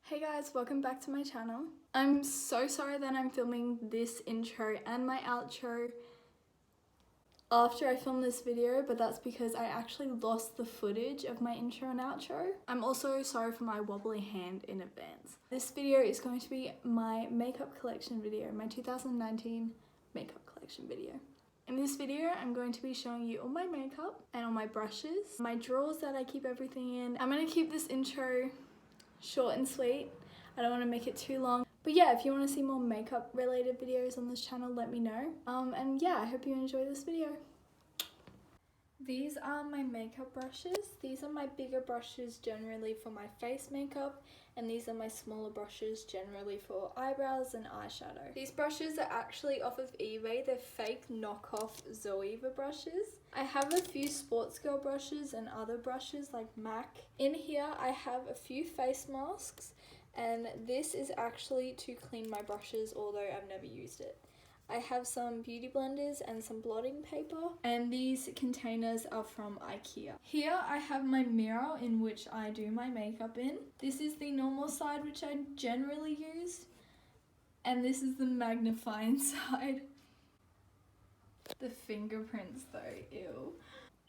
Hey guys, welcome back to my channel. I'm so sorry that I'm filming this intro and my outro after I filmed this video, but that's because I actually lost the footage of my intro and outro. I'm also sorry for my wobbly hand in advance. This video is going to be my makeup collection video, my 2019 makeup collection video. In this video, I'm going to be showing you all my makeup and all my brushes, my drawers that I keep everything in. I'm going to keep this intro short and sweet. I don't want to make it too long. But yeah, if you want to see more makeup related videos on this channel, let me know. And yeah, I hope you enjoy this video. These are my makeup brushes. These are my bigger brushes generally for my face makeup, and these are my smaller brushes generally for eyebrows and eyeshadow. These brushes are actually off of eBay. They're fake knockoff Zoeva brushes. I have a few sports girl brushes and other brushes like MAC. In here I have a few face masks, and this is actually to clean my brushes, although I've never used it. I have some beauty blenders and some blotting paper, and these containers are from IKEA. Here I have my mirror in which I do my makeup in. This is the normal side which I generally use, and this is the magnifying side. The fingerprints though, ew.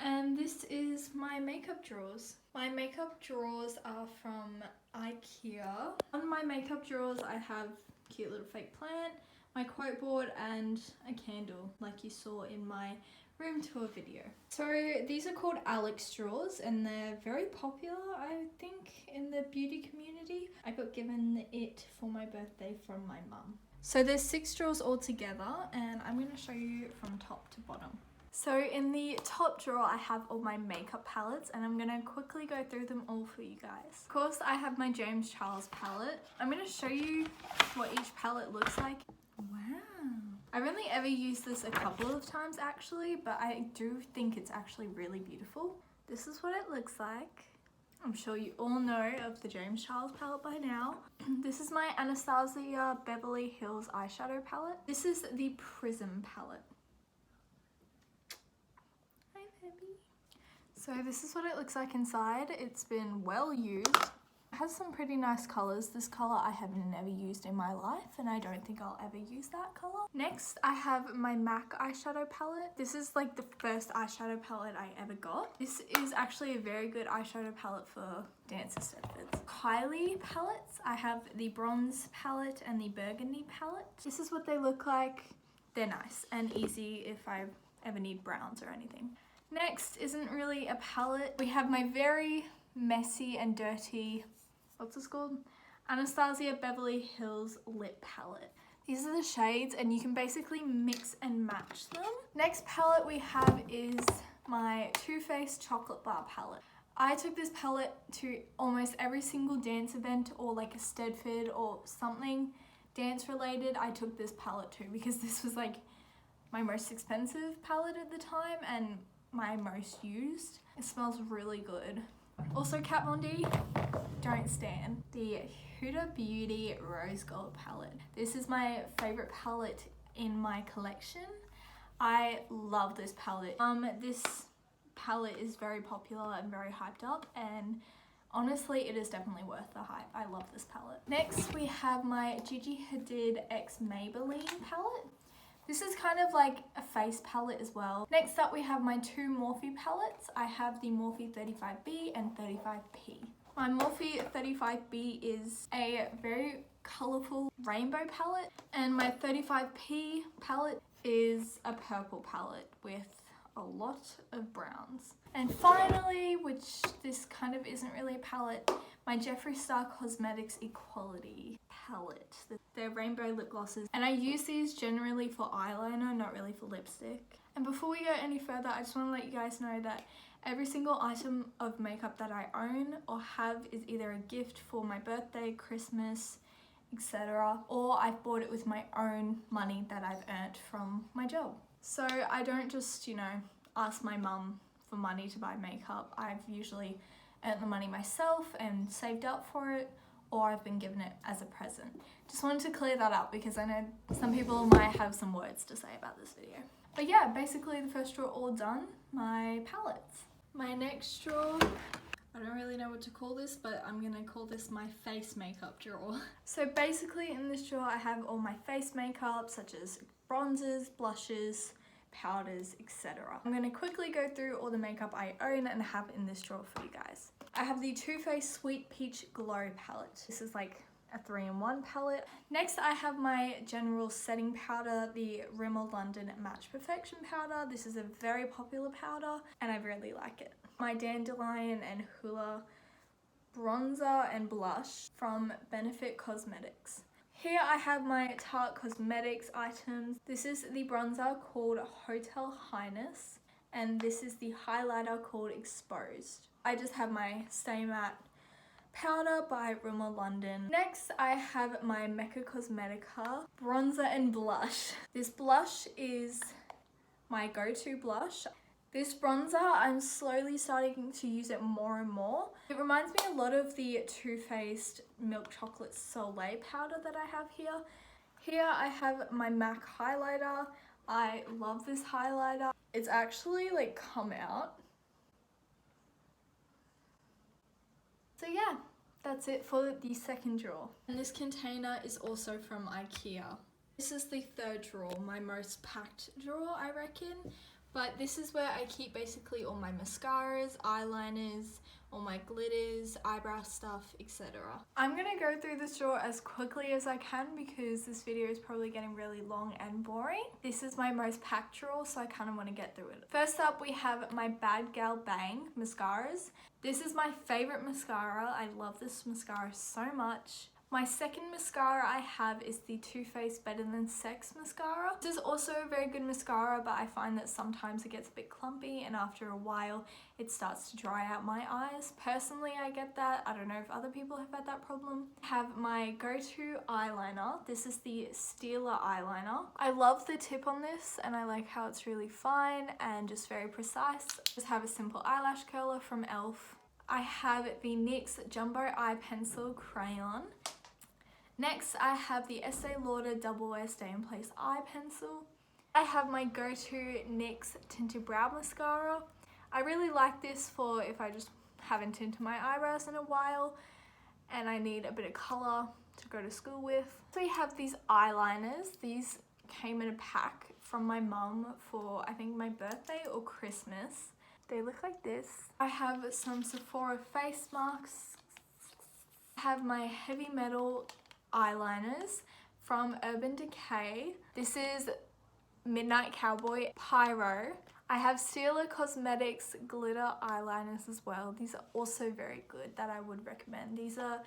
And this is my makeup drawers. My makeup drawers are from IKEA. On my makeup drawers I have a cute little fake plant, my quote board, and a candle like you saw in my room tour video. So these are called Alex drawers, and they're very popular, I think, in the beauty community. I got given it for my birthday from my mum. So there's 6 drawers all together, and I'm going to show you from top to bottom. So in the top drawer I have all my makeup palettes, and I'm going to quickly go through them all for you guys. Of course I have my James Charles palette. I'm going to show you what each palette looks like. Wow. I've only ever used this a couple of times actually, but I do think it's actually really beautiful. This is what it looks like. I'm sure you all know of the James Charles palette by now. This is my Anastasia Beverly Hills eyeshadow palette. This is the Prism palette. Hi baby. So this is what it looks like inside. It's been well used. It has some pretty nice colours. This colour I have never used in my life, and I don't think I'll ever use that colour. Next, I have my MAC eyeshadow palette. This is like the first eyeshadow palette I ever got. This is actually a very good eyeshadow palette for Dancer Stedfords. Kylie palettes. I have the bronze palette and the burgundy palette. This is what they look like. They're nice and easy if I ever need browns or anything. Next isn't really a palette. We have my very messy and dirty, what's this called? Anastasia Beverly Hills lip palette. These are the shades, and you can basically mix and match them. Next palette we have is my Too Faced chocolate bar palette. I took this palette to almost every single dance event or like a Stedford or something dance related. I took this palette to because this was like my most expensive palette at the time and my most used. It smells really good. Also Kat Von D, don't stand. The Huda Beauty Rose Gold palette. This is my favorite palette in my collection. I love this palette. This palette is very popular and very hyped up, and honestly it is definitely worth the hype. I love this palette. Next we have my Gigi Hadid X Maybelline palette. This is kind of like a face palette as well. Next up we have my 2 Morphe palettes. I have the Morphe 35B and 35P. My Morphe 35B is a very colourful rainbow palette, and my 35P palette is a purple palette with a lot of browns. And finally, which this kind of isn't really a palette, my Jeffree Star Cosmetics Equality palette. They're rainbow lip glosses, and I use these generally for eyeliner, not really for lipstick. And before we go any further, I just want to let you guys know that every single item of makeup that I own or have is either a gift for my birthday, Christmas, etc., or I've bought it with my own money that I've earned from my job. So I don't just, ask my mum for money to buy makeup. I've usually earned the money myself and saved up for it, or I've been given it as a present. Just wanted to clear that up because I know some people might have some words to say about this video. But yeah, basically the first drawer all done, my palettes. My next drawer, I don't really know what to call this, but I'm gonna call this my face makeup drawer. So basically in this drawer I have all my face makeup such as bronzers, blushes, powders, etc. I'm gonna quickly go through all the makeup I own and have in this drawer for you guys. I have the Too Faced Sweet Peach Glow palette. This is like a 3-in-1 palette. Next I have my general setting powder, the Rimmel London Match Perfection powder. This is a very popular powder and I really like it. My Dandelion and Hoola bronzer and blush from Benefit Cosmetics. Here I have my Tarte Cosmetics items. This is the bronzer called Hotel Highness and this is the highlighter called Exposed. I just have my Stay Matte powder by Rimmel London. Next I have my Mecca Cosmetica bronzer and blush. This blush is my go-to blush. This bronzer, I'm slowly starting to use it more and more. It reminds me a lot of the Too Faced Milk Chocolate Soleil powder that I have here. Here I have my MAC highlighter. I love this highlighter. It's actually like come out. So yeah, that's it for the second drawer. And this container is also from IKEA. This is the third drawer, my most packed drawer I reckon. But this is where I keep basically all my mascaras, eyeliners, all my glitters, eyebrow stuff, etc. I'm gonna go through this drawer as quickly as I can because this video is probably getting really long and boring. This is my most packed drawer, so I kind of want to get through it. First up, we have my Bad Gal Bang mascaras. This is my favorite mascara. I love this mascara so much. My second mascara I have is the Too Faced Better Than Sex mascara. This is also a very good mascara, but I find that sometimes it gets a bit clumpy and after a while it starts to dry out my eyes. Personally, I get that. I don't know if other people have had that problem. I have my go-to eyeliner. This is the Stila eyeliner. I love the tip on this and I like how it's really fine and just very precise. Just have a simple eyelash curler from e.l.f. I have the NYX Jumbo Eye Pencil Crayon. Next, I have the Estee Lauder Double Wear Stay in Place Eye Pencil. I have my go-to NYX Tinted Brow Mascara. I really like this for if I just haven't tinted my eyebrows in a while and I need a bit of colour to go to school with. So we have these eyeliners. These came in a pack from my mum for I think my birthday or Christmas. They look like this. I have some Sephora face masks. I have my Heavy Metal eyeliners from Urban Decay. This is Midnight Cowboy Pyro. I have Stila Cosmetics glitter eyeliners as well. These are also very good that I would recommend. These are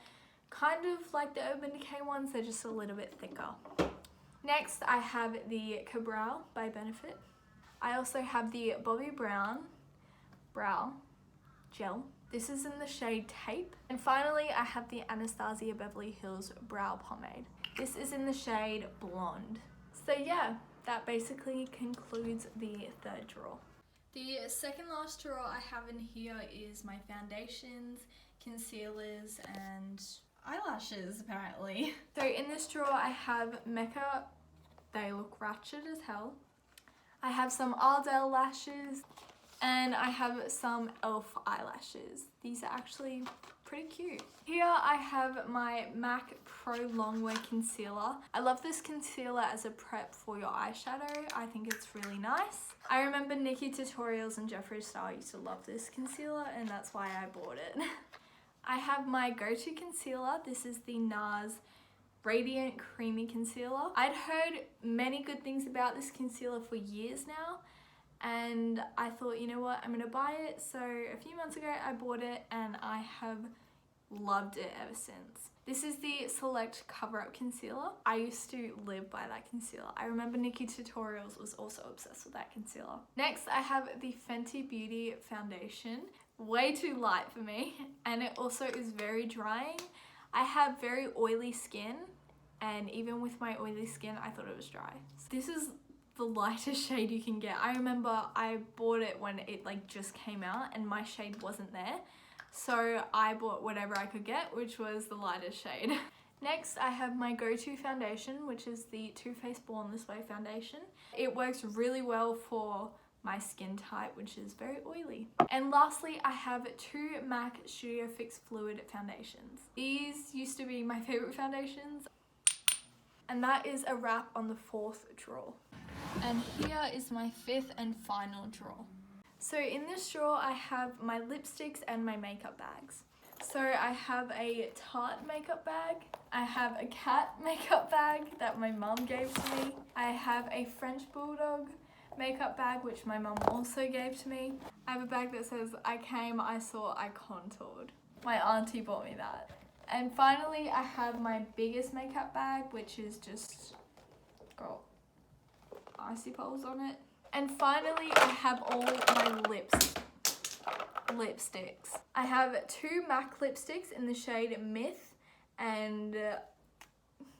kind of like the Urban Decay ones, they're just a little bit thicker. Next I have the Cabral by Benefit. I also have the Bobbi Brown Brow Gel. This is in the shade Tape. And finally, I have the Anastasia Beverly Hills Brow Pomade. This is in the shade Blonde. So yeah, that basically concludes the third drawer. The second last drawer I have in here is my foundations, concealers, and eyelashes apparently. So in this drawer I have Mecca. They look ratchet as hell. I have some Ardell lashes. And I have some e.l.f. eyelashes. These are actually pretty cute. Here I have my MAC Pro Longwear Concealer. I love this concealer as a prep for your eyeshadow. I think it's really nice. I remember Nikki Tutorials and Jeffree Star used to love this concealer and that's why I bought it. I have my go-to concealer. This is the NARS Radiant Creamy Concealer. I'd heard many good things about this concealer for years now. And I thought, you know what, I'm gonna buy it. So a few months ago I bought it and I have loved it ever since. This is the Select Cover Up Concealer. I used to live by that concealer. I remember Nikki Tutorials was also obsessed with that concealer. Next I have the Fenty Beauty Foundation. Way too light for me and it also is very drying. I have very oily skin and even with my oily skin I thought it was dry. So this is the lightest shade you can get. I remember I bought it when it like just came out and my shade wasn't there. So I bought whatever I could get, which was the lightest shade. Next, I have my go-to foundation, which is the Too Faced Born This Way foundation. It works really well for my skin type, which is very oily. And lastly, I have two MAC Studio Fix Fluid foundations. These used to be my favorite foundations. And that is a wrap on the 4th drawer. And here is my 5th and final drawer. So in this drawer, I have my lipsticks and my makeup bags. So I have a Tarte makeup bag. I have a cat makeup bag that my mum gave to me. I have a French Bulldog makeup bag, which my mum also gave to me. I have a bag that says, I came, I saw, I contoured. My auntie bought me that. And finally, I have my biggest makeup bag, which is just got icy poles on it. And finally, I have all my lipsticks. I have two MAC lipsticks in the shade Myth, and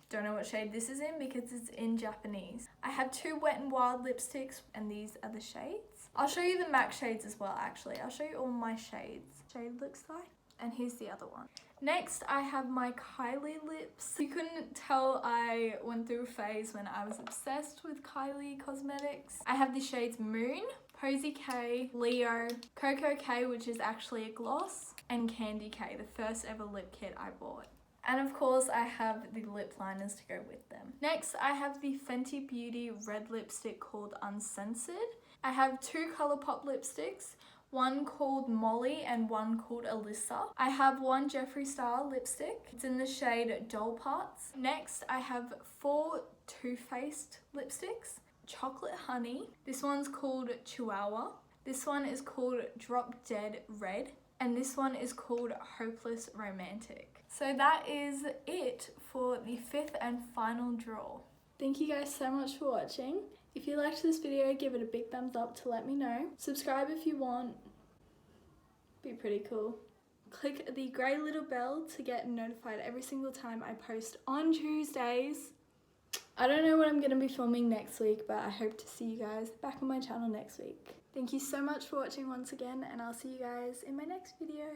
don't know what shade this is in because it's in Japanese. I have two Wet n Wild lipsticks, and these are the shades. I'll show you the MAC shades as well, actually. I'll show you all my shades. Shade looks like. And here's the other one. Next, I have my Kylie lips. You couldn't tell I went through a phase when I was obsessed with Kylie cosmetics. I have the shades Moon, Posy K, Leo, Coco K, which is actually a gloss, and Candy K, the first ever lip kit I bought. And of course, I have the lip liners to go with them. Next, I have the Fenty Beauty red lipstick called Uncensored. I have two Colourpop lipsticks, one called Molly and one called Alyssa. I have one Jeffree Star lipstick. It's in the shade Doll Parts. Next, I have four Too Faced lipsticks. Chocolate Honey. This one's called Chihuahua. This one is called Drop Dead Red. And this one is called Hopeless Romantic. So that is it for the 5th and final drawer. Thank you guys so much for watching. If you liked this video, give it a big thumbs up to let me know. Subscribe if you want. Be pretty cool. Click the grey little bell to get notified every single time I post on Tuesdays. I don't know what I'm going to be filming next week, but I hope to see you guys back on my channel next week. Thank you so much for watching once again, and I'll see you guys in my next video.